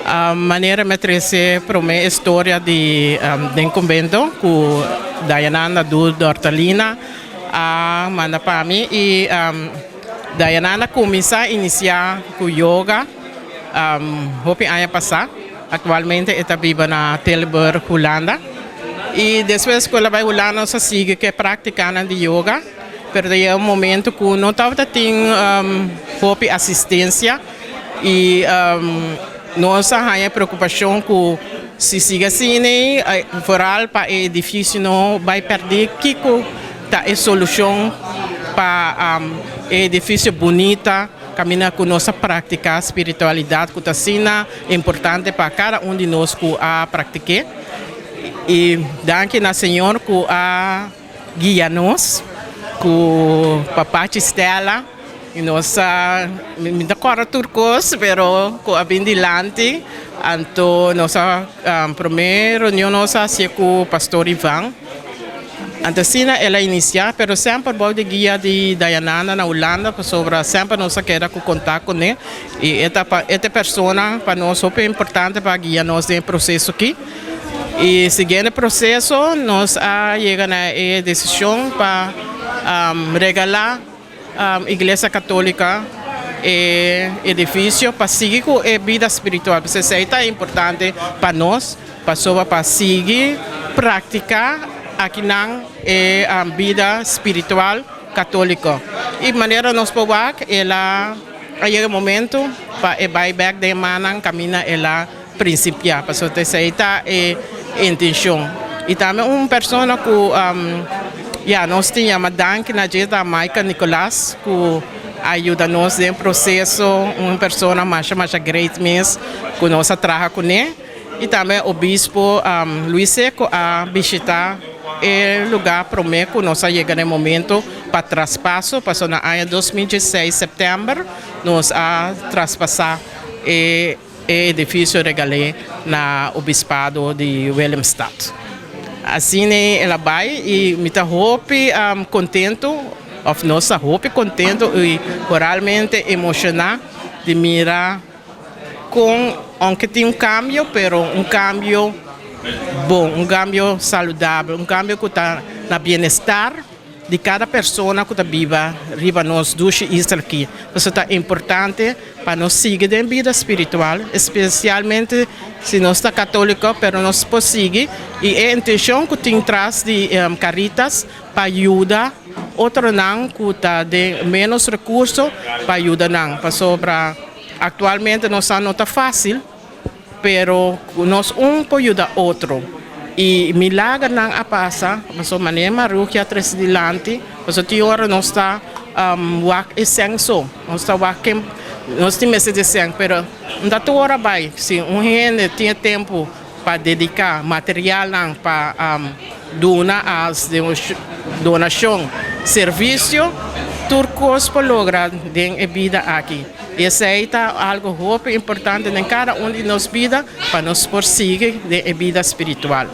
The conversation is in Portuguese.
A maneira me trazer para mim a história de convento com Dayananda do Hortalina, a manda para mim e Dayananda começou a iniciar com yoga, hopi ano passado. Atualmente está viva na Tilburg, Holanda. E depois que ela vai Holanda, se sigue que praticando de yoga. Pero é um momento que não estava tendo hopi assistência e nós temos preocupação que se siga assim, foral para o edifício não vai perder que tá a solução para o edifício bonita, caminhar com nossa prática espiritualidade que está importante para cada de nós que a praticar. E danke na Senhor que a guia nós, com Papá Stella. E nós me decora turcos, pero com a bindilante, então nossa primeira reunião nossa se com o pastor Ivan. Então sina ela iniciar, pero sempre pode guia de Dayananda na Holanda, sobre sempre nós quer com contato com ele. E esta pessoa para nós é importante para guiar nós no processo aqui. E seguindo o processo, nós chegamos a decisão para regalar Igreja Católica edifício para seguir com a vida espiritual. Porque isso é importante para nós, para seguir praticar aqui na vida espiritual católica. E de maneira nós podemos ela chega o momento para o buyback de manan caminha ela principiar. Porque isso é a intenção. E também uma pessoa que nós tínhamos danke na jeita Maica Nicolás, que ajuda nos no processo, uma pessoa mais great mesmo, que nós trabalhamos com ele. E também o bispo Luís Seco a visitar o lugar para mim, que nós chegamos no momento para traspasso, passou na ano 2016, setembro, nós a traspassar o edifício regalé na Obispado de Willemstad. Assim ela vai e me está contento, of nossa contento e realmente emocionado de mirar com aunque tem cambio, pero cambio bom, cambio saudável, cambio que está na bem-estar de cada pessoa que está viva nós duas aqui. Isso é importante para nós seguir a vida espiritual, especialmente se nós estamos católicos, mas nós podemos seguir. E a intenção que tem atrás de Caritas para ajudar outro não que está de menos recursos para ajudar não. Atualmente não está fácil, mas nós pode ajudar outro. E milagre não a passa, mas a maneira maruja atrás de lante, mas a hora não está wak essenso, não está wak nós temos esse desenho, mas não dá hora vai, se gente tinha tempo para dedicar material não para donar as donação, serviço, turcos para lograr a vida aqui. Isso é algo muito importante em cada de nós vida para nós prosseguir a vida espiritual.